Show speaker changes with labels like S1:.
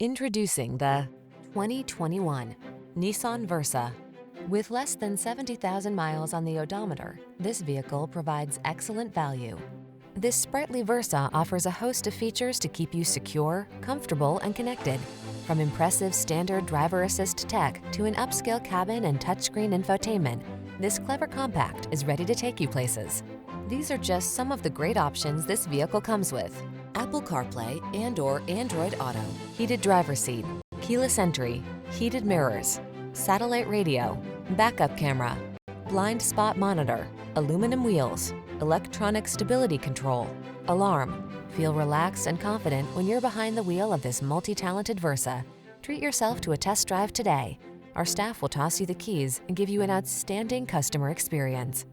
S1: Introducing the 2021 Nissan Versa. With less than 70,000 miles on the odometer, this vehicle provides excellent value. This sprightly Versa offers a host of features to keep you secure, comfortable, and connected. From impressive standard driver assist tech to an upscale cabin and touchscreen infotainment, this clever compact is ready to take you places. These are just some of the great options this vehicle comes with: Apple CarPlay and/or Android Auto, heated driver's seat, keyless entry, heated mirrors, satellite radio, backup camera, blind spot monitor, aluminum wheels, electronic stability control, alarm. Feel relaxed and confident when you're behind the wheel of this multi-talented Versa. Treat yourself to a test drive today. Our staff will toss you the keys and give you an outstanding customer experience.